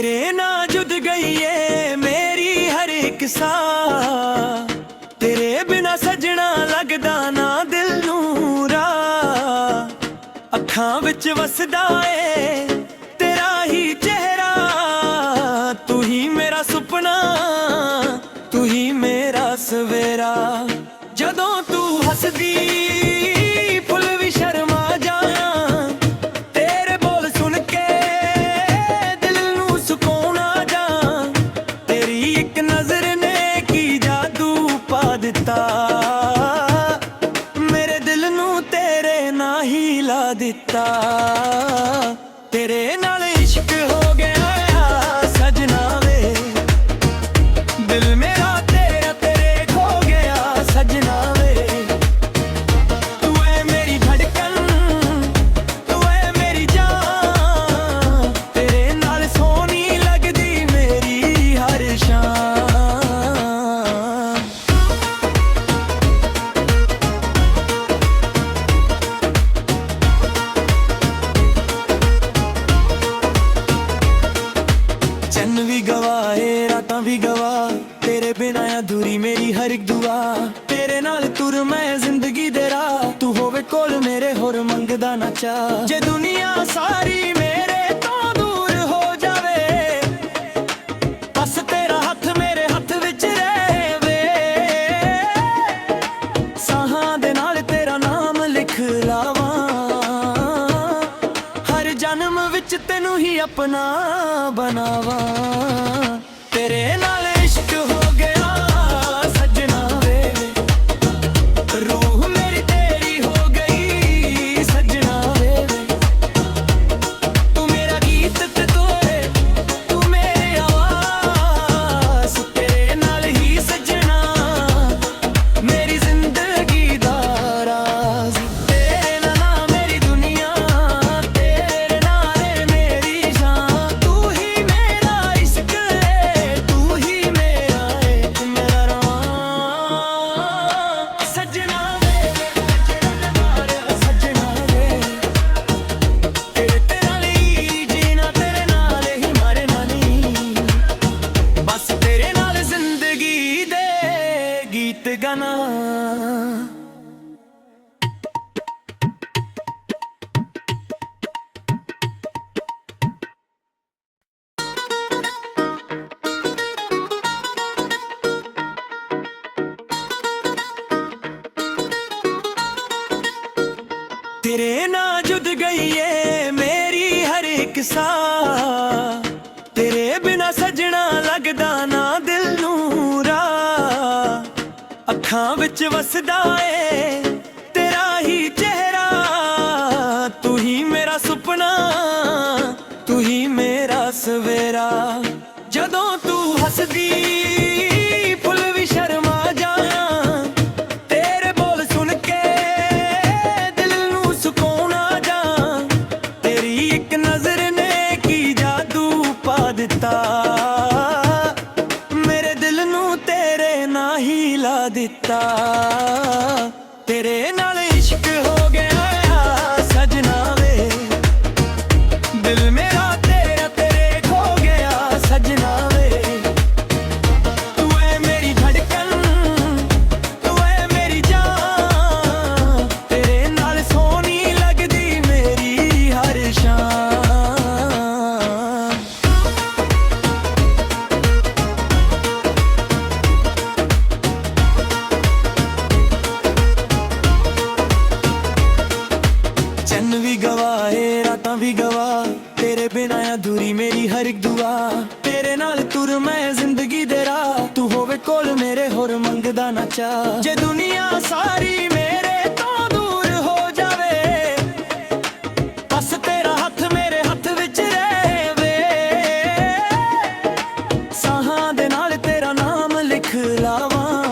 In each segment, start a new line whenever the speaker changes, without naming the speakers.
तेरे ना जुद गई है मेरी हर एक सा, तेरे बिना सजना लगदा ना दिल नूं राह। अखां विच वसदा ए तेरा ही चेहरा, तू ही मेरा सुपना, तू ही मेरा सवेरा। जदों तू हसदी फुल भी शर्मा जाना, तेरे बोल सुन के दिल नूं सुकून आ जा। तेरी एक नजर ने की जादू पा दिता, मेरे दिल नूं तेरे ना ही ला दिता। तेरे नाल इश्क हो गया सजना वे, दिल मेरा तेरा तेरे खो गया सजना वे। तू है मेरी धड़कन, तू है मेरी जान, तेरे नाल सोनी लगदी मेरी हर शाम। चन्न भी गवाए रातां भी गवा, तेरे बिना अधूरी मेरी हर एक दुआ। तेरे नाल तुर मैं जिंदगी दे राह, तू होवे कोल मेरे होर मंगदा ना चा। जे दुनिया सारी मेरे तो दूर हो जावे, बस तेरा हथ मेरे हथ विच रहवे। साहां दे नाल तेरा नाम लिख लावां, हर जन्म विच तेनू ही अपना बनावा। तेरे नाल इश्क हो गया सजना वे, रूह मेरी तेरी हो गई सजना वे। तू मेरा गीत ते तू मेरे आवाज़, तेरे नाल ही सजना मेरी जिंदगी दा राज। तेरे नाल मेरी दुनिया, तेरे नाल मेरी जान। तू ही मेरा इश्क है, तू ही मेरा एक मेरा राम। सजना वे सजना वे, तेरे नाल ही जीना, तेरे नाल ही मरना नी। बस तेरे नाल जिंदगी दे गीत गाना। तेरे ना जुद गई है मेरी हर एक सा, तेरे बिना सजना लगदा ना दिल नूं राह। अखां विच वसदा ए तेरा ही चेहरा, तू ही मेरा सुपना, तू ही मेरा सवेरा। जदों तू हसदी फुल भी शर्मा जाना, तेरे बोल सुन के दिल नूं सुकून आ जा। तेरी एक नजर ने की जादू पा दिता, मेरे दिल नूं तेरे ना ही ला दिता। तेरे नाल इश्क हो गया सजना वे, दिल मेरा तेरा तेरे खो गया सजना वे। तू है मेरी धड़कन, तू है मेरी जान, तेरे नाल सोनी लगदी मेरी हर शाम। चन्न भी गवाए रातां भी गवा, तेरे बिना अधूरी मेरी हर एक दुआ। तेरे नाल तुर मैं जिंदगी दे राह, तू होवे कोल मेरे होर मंगदा ना चा। जे दुनिया सारी मेरे तो दूर हो जावे, बस तेरा हथ मेरे हथ विच रहवे। साहां दे नाल तेरा नाम लिख लावां,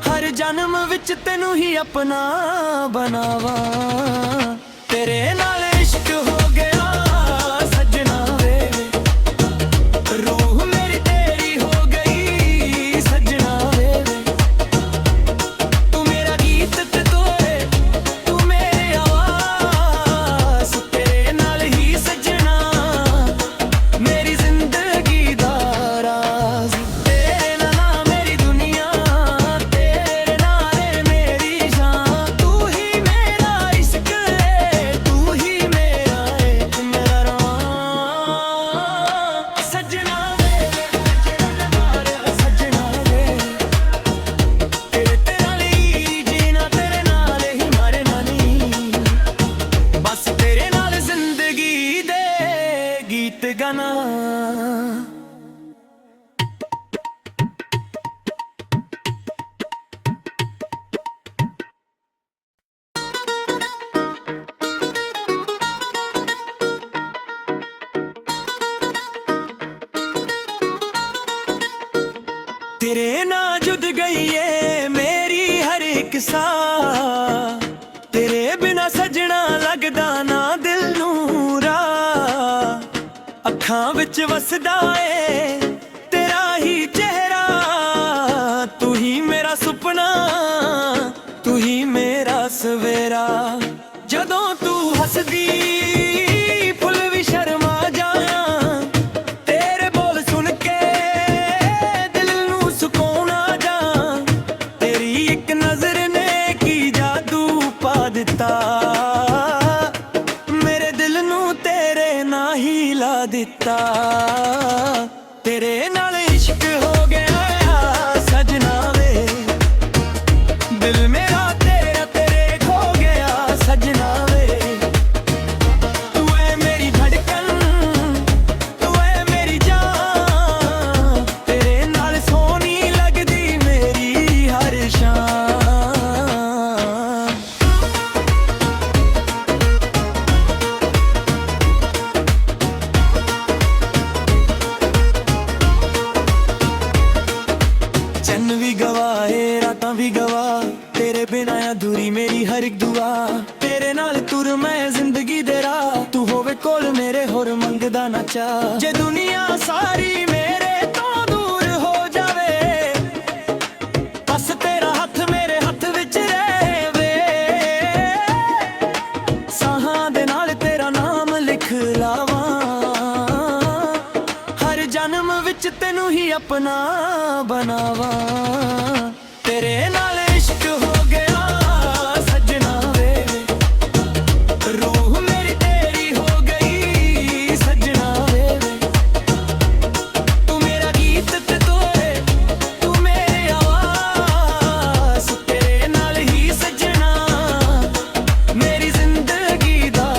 हर जन्म विच तेनू ही अपना बनावा। तेरे नाल इश्क हो गया सजना वे, रूह मेरी तेरी हो गई सजना वे। तू मेरा गीत ते तू मेरे आवाज़, तेरे नाल ही सजना जुद गई है मेरी हर एक सा तेरे बिना सजना लगदा ना दिल नूं राह अखां विच वसदा ए तेरा ही चेहरा तू ही मेरा सुपना तू ही मेरा सवेरा जदों तू हसदी फुल भी शर्मा जाया तेरे बोल सुन के दिल नूं सुकून आ जा तेरी एक नजर ने की जादू पा दिता मेरे दिल नूं तेरे ना ही ला दिता तेरे नाल इश्क हो गया सजना वे दिल मेरा तेरा तेरे खो गया सजना वे तू है मेरी धड़कन तू है मेरी जान तेरे नाल सोनी लगदी मेरी हर शाम चन्न भी गवाए रातां भी गवा तेरे बिना अधूरी मेरी हर एक दुआ तेरे नाल तुर मैं जिंदगी दे राह तू होवे कोल मेरे होर मंगदा ना चा जे दुनिया सारी मेरे तो दूर हो जावे बस तेरा हथ मेरे हथ विच रहवे साहां दे नाल तेरा नाम लिख लावां हर जन्म विच तैनू ही अपना बनावा तेरे नाल इश्क हो गया सजना वे रूह मेरी तेरी हो गई सजना वे तू मेरा गीत ते तू मेरे आवाज़ तेरे नाल ही सजना मेरी जिंदगी दा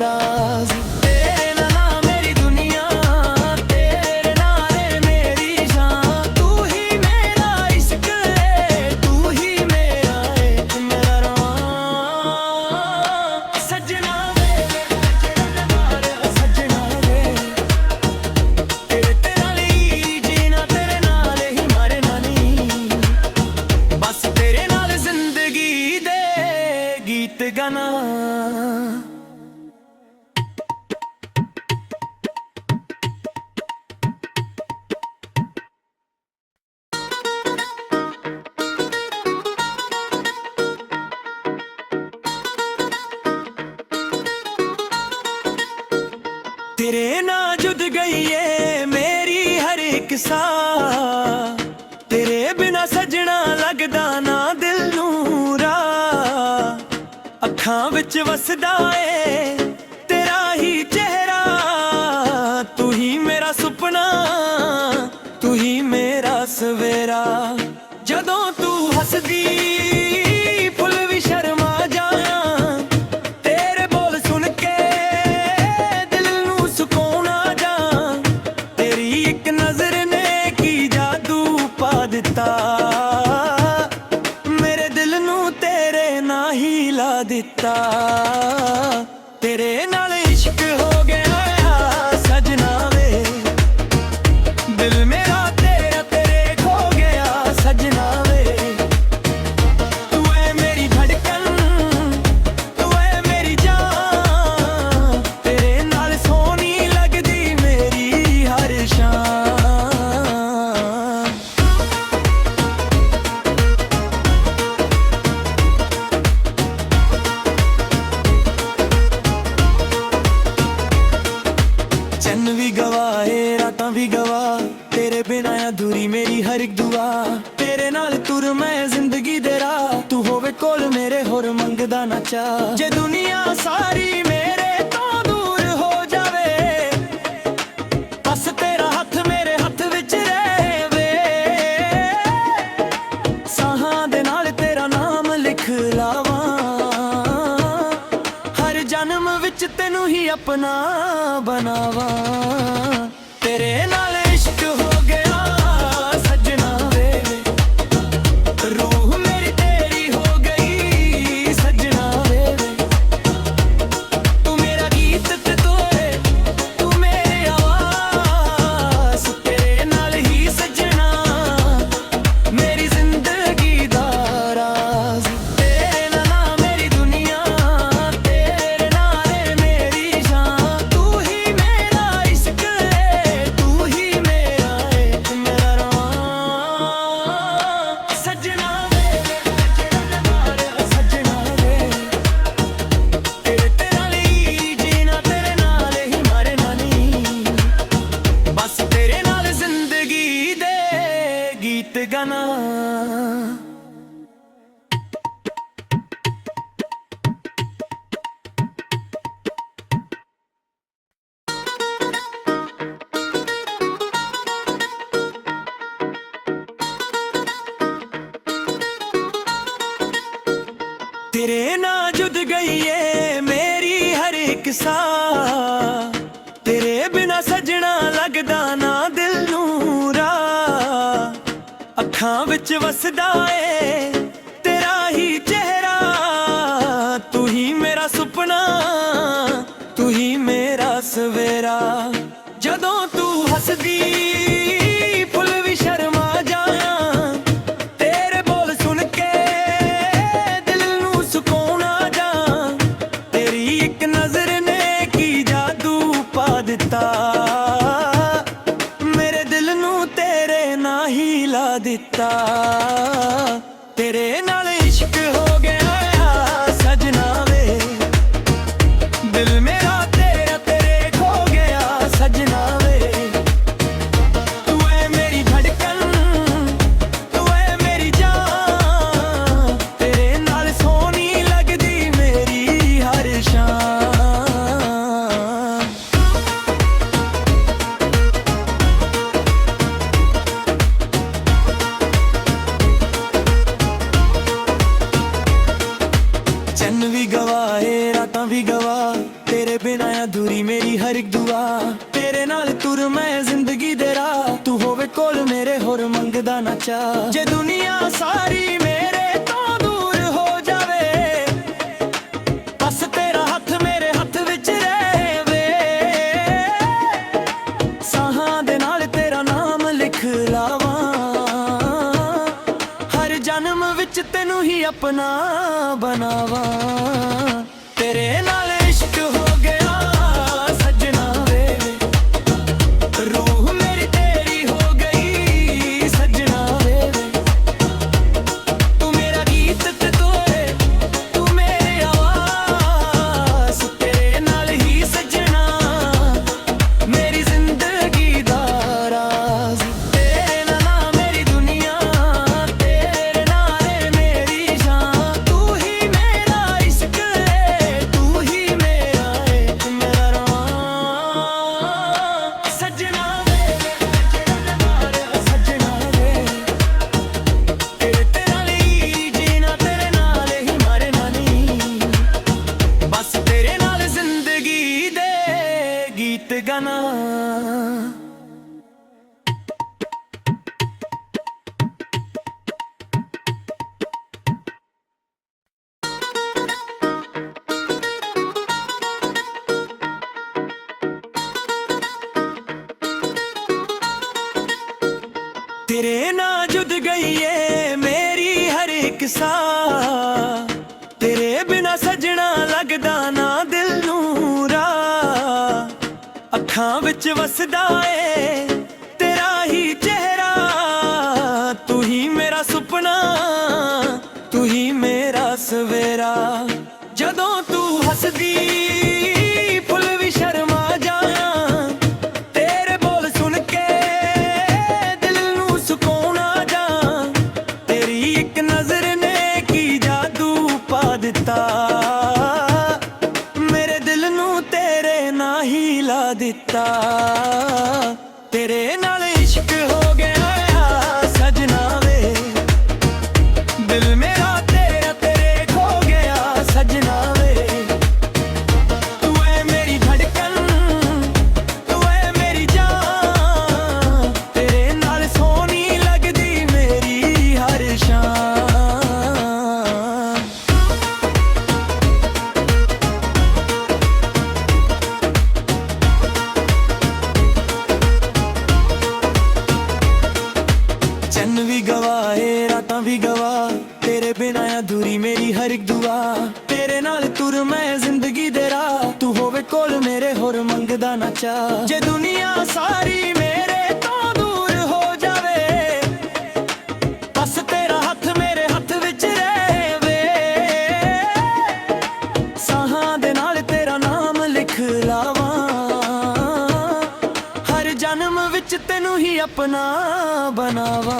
राज़ तेरे नाल मेरी दुनिया तेरे नाल मेरी जान तू ही मेरा इश्क है तू ही मेरा एक मेरा रवां सजना वे सजना वे तेरे नाल ही जीना तेरे नाल ही मरना नहीं बस तेरे नाल जिंदगी दे गीत गाना तेरे ना जुद गई है मेरी हर एक सा तेरे बिना सजना लगदा ना दिल नूं राह अखां विच वसदा ए तेरा ही चेहरा तू ही मेरा सुपना तू ही मेरा सवेरा जदों तू हसदी फुल भी शर्मा जाया तेरे बोल सुन के दिल नूं सुकून आ जा तेरी एक नजर ने की जादू पा दिता मेरे दिल नूं तेरे ना ही ला दिता तेरे नाल इश्क हो गया सजना वे दिल मेरा तेरा तेरे खो गया सजना वे तू है मेरी धड़कन तू है मेरी जान तेरे नाल सोनी लगदी मेरी हर शाम चन्न भी गवाए रातां भी गवा तेरे बिना अधूरी मेरी हर एक दुआ तेरे नाल तुर मैं जिंदगी दे राह तू होवे कोल मेरे होर मंगदा ना चा जे दुनिया सारी मेरे तो दूर हो जावे बस तेरा हथ मेरे हथ विच रहवे साहां दे नाल तेरा नाम लिख लावां हर जन्म विच तैनू ही अपना बनावा तेरे नाल इश्क हो गया सजना वे रूह मेरी तेरी हो गई सजना वे तू मेरा गीत ते तू मेरे आवाज़ तेरे नाल ही सजना मेरी ਜ਼ਿੰਦਗੀ ਦਾ ਰਾਜ਼। ਤੇਰੇ ਨਾਲ ਨਾ ਮੇਰੀ ਦੁਨੀਆ, ਤੇਰੇ ਨਾਲ ਏ ਮੇਰੀ ਜਾਨ। ਤੂੰ ਹੀ ਮੇਰਾ ਇਸ਼ਕ ਏ, ਤੂੰ ਹੀ ਮੇਰਾ ਏ ਮੇਰਾ ਰਵਾਂ। ਸੱਜਣਾ ਵੇ ਸੱਜਣਾ ਵੇ, ਤੇਰੇ ਨਾਲ ਹੀ ਜੀਣਾ, ਤੇਰੇ ਨਾਲ ਹੀ ਮਰਨਾ ਨੀ। ਬਸ ਤੇਰੇ ਨਾਲ ਜ਼ਿੰਦਗੀ ਦੇ ਗੀਤ ਗਾਣਾ। तेरे ना जुद गई है मेरी हर एक साह। तेरे बिना सजना लगदा ना दिल नूं राह। अखां विच वसदा ए तेरा ही चेहरा। तू ही मेरा सुपना, तू ही मेरा सवेरा। जदों तू हसदी फुल भी शर्मा जाया। तेरे बोल सुन के दिल नूं सुकून आ जा। तेरी एक नजर ने की जादू पा दिता। मेरे दिल नूं तेरे ना ही ला दिता। तेरे नाल इश्क हो गया सजना वे। दिल मेरा तेरा तेरे खो गया सजना वे। तू है मेरी धड़कन, तू है मेरी जान। तेरे नाल सोनी लगदी मेरी हर शान। चन्न भी गवाए रातां भी गवा। तेरे बिना अधूरी मेरी हर एक दुआ। तेरे नाल तुर मैं जिंदगी दे राह। तू होवे कोल मेरे होर मंगदा ना चा। जे दुनिया सारी मेरे तो दूर हो जावे, बस तेरा हथ मेरे हथ विच रहवे। साहां दे नाल तेरा नाम लिख लावां। हर जन्म विच तेनू ही अपना बनावा। तेरे नाल इश्क हो गया सजना वे। रूह मेरी तेरी हो गई सजना वे। तू मेरा गीत ते तू है, तू मेरे आवाज़। तेरे नाल ही सजना मेरी जिंदगी दा राज। तेरे नाल ना मेरी दुनिया, तेरे नाल ए मेरी जान। तू ही मेरा इश्क ए, तू ही मेरा ए मेरा रवां। सजना वे सजना वे, तेरे नाल ही जीना, तेरे नाल ही मरना नी। बस तेरे नाल जिंदगी दे गीत गाना। तेरे ना जुद गई है मेरी हर एक साह। तेरे बिना सजना लगदा ना दिल नूं राह। अखां विच वसदा ए तेरा ही चेहरा। तू ही मेरा सुपना, तू ही मेरा सवेरा। जदों तू हसदी फुल भी शर्मा जाया। तेरे बोल सुन के दिल नूं सुकून आ जा। तेरी एक नजर ने की जादू पा दिता। मेरे दिल नूं तेरे ना ही ला दिता। तेरे नाल इश्क हो गया सजना वे। दिल मेरा तेरा तेरे खो गया सजना वे। तू है मेरी धड़कन, तू है मेरी जान। तेरे नाल सोनी लगदी मेरी हर शान। ਰਾਤਾਂ ਵੀ ਗਵਾ ਤੇਰੇ ਬਿਨਾਂ ਅਧੂਰੀ ਮੇਰੀ ਹਰ ਇੱਕ ਦੁਆ ਤੇਰੇ ਨਾਲ ਤੁਰ ਮੈਂ ਜ਼ਿੰਦਗੀ ਦੇ ਰਾਹ ਤੂੰ ਹੋਵੇ ਕੋਲ ਮੇਰੇ ਹੋਰ ਮੰਗਦਾ ਨਾ ਚਾਹ ਜੇ ਦੁਨੀਆ ਸਾਰੀ ਮੇਰੇ ਤੋਂ ਦੂਰ ਹੋ ਜਾਵੇ ਬਸ ਤੇਰਾ ਹੱਥ ਮੇਰੇ ਹੱਥ ਵਿੱਚ ਰਹਿਵੇ ਸਾਹਾਂ ਦੇ ਨਾਲ ਤੇਰਾ ਨਾਮ ਲਿਖ ਲਾਵਾਂ ਹਰ ਜਨਮ ਵਿੱਚ ਤੈਨੂੰ ਹੀ ਆਪਣਾ ਬਣਾਵਾਂ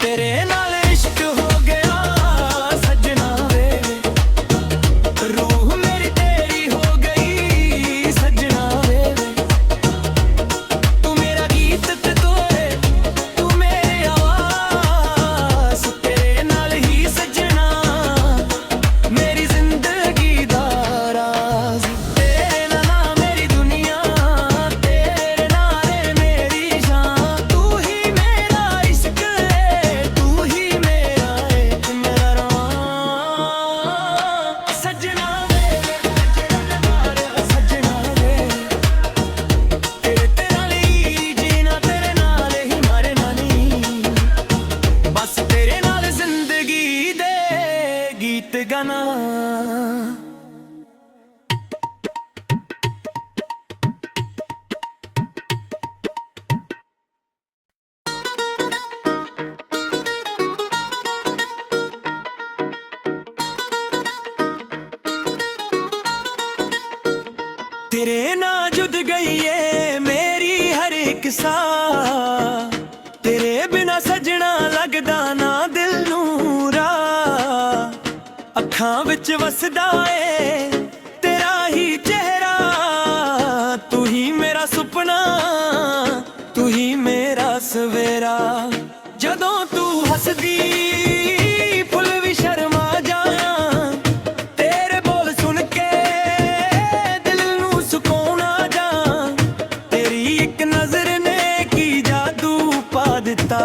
ਤੇਰੇ ਨਾਲ ਇਸ਼ਕ ਹੋ ਗਿਆ ਸੱਜਣਾ ਵੇ ਰੂਹ ਮੇਰੀ ਤੇਰੀ ਹੋ ਗਈ ਸੱਜਣਾ ਵੇ ਤੂੰ ਮੇਰਾ ਗੀਤ ਤੇ ਤੋਰੇ ਤੂੰ ਮੇਰੀ ਆਵਾਜ਼ ਤੇਰੇ ਨਾਲ ਹੀ ਸੱਜਣਾ ਮੇਰੀ ਜ਼ਿੰਦਗੀ ਦਾ ਰਾਜ਼ ਤੇਰੇ ਨਾਲ ਮੇਰੀ ਦੁਨੀਆ ਤੇਰੇ ਨਾਲ ਏ ਮੇਰੀ ਜਾਨ ਤੂੰ ਹੀ ਮੇਰਾ ਇਸ਼ਕ ਏ ਤੂੰ ਹੀ ਮੇਰਾ ਏ ਮੇਰਾ ਰਵਾਂ ਸੱਜਣਾ ਵੇ ਸੱਜਣਾ ਵੇ ਤੇਰੇ ਨਾਲ ਹੀ ਜੀਣਾ ਤੇਰੇ ਨਾਲ ਹੀ ਮਰਨਾ ਨਹੀਂ ਬਸ ਤੇਰੇ ਨਾਲ ਜ਼ਿੰਦਗੀ ਦੇ ਗੀਤ ਗਾਣਾ तेरे ना जुद गई है मेरी हर एक साह तेरे बिना सजना लगदा ना दिल नूं राह अखां विच वसदा ए तेरा ही चेहरा तू ही मेरा सुपना तू ही मेरा सवेरा जदों तू हसदी फुल भी शर्मा जाया तेरे बोल सुन के दिल नूं सुकून आ जा तेरी एक नजर ने की जादू पा दिता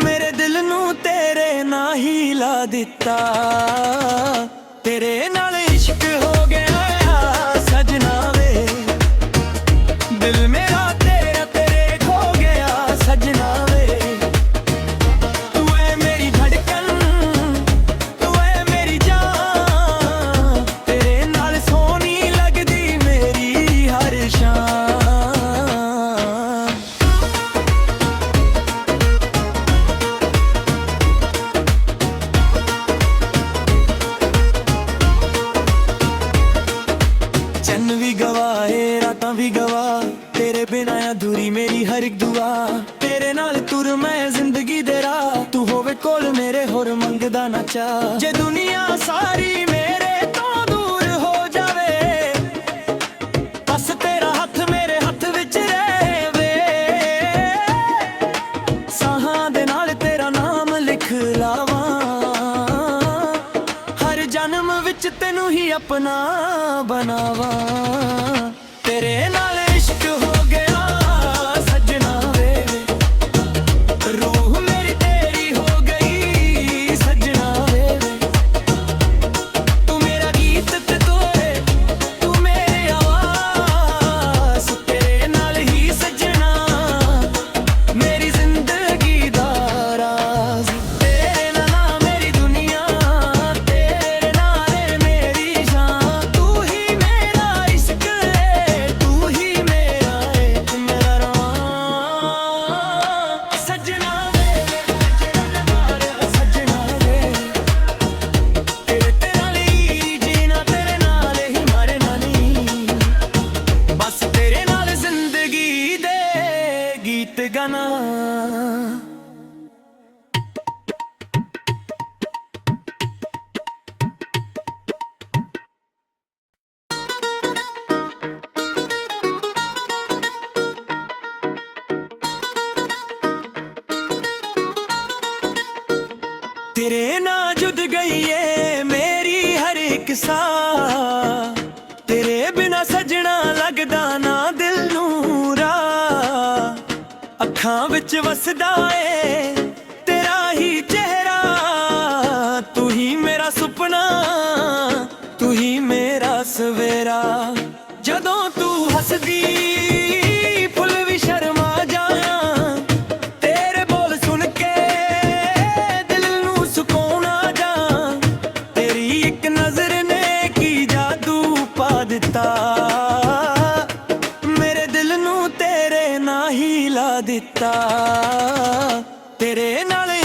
मेरे दिल नूं तेरे ना ही ला दिता तेरे नाल इश्क हो गया सजना वे दिल मेरा तेरा तेरे खो गया सजना वे तू है मेरी धड़कन तू है मेरी जान तेरे नाल सोनी लगदी मेरी हर शाम चन्न भी गवाए रातां भी गवा तेरे बिना अधूरी मेरी हर एक दुआ तेरे नाल तुर मैं जिंदगी दे राह तू होवे कोल मेरे होर मंगदा ना चाह जे दुनिया सारी मेरे तो दूर हो जावे बस तेरा हथ मेरे हथ विच रहवे साहां दे नाल तेरा नाम लिख लावां हर जन्म विच तैनू ही अपना बनावां तेरे नाल इश्क हो गया सजना वे रूह मेरी तेरी हो गई सजना वे तू मेरा गीत ते तोरे तू मेरी आवाज़ तेरे नाल ही सजना मेरी जिंदगी दा राज तेरे नाल मेरी दुनिया तेरे नाल ए मेरी जान तू ही मेरा इश्क ए तू ही मेरा ए मेरा रवां सजना वे सजना वे तेरे नाल ही जीना तेरे नाल ही मरना नहीं बस तेरे नाल जिंदगी दे गीत गाना तेरे ना जुद गई है मेरी हर एक साह तेरे बिना सजना लगदा ना दिल नूं राह अखां विच वसदा ए तेरा ही चेहरा तू ही मेरा सुपना तू ही मेरा सवेरा जदों तू हसदी फुल भी शर्मा जाया तेरे बोल सुन के ਦਿੱਤਾ ਤੇਰੇ ਨਾਲ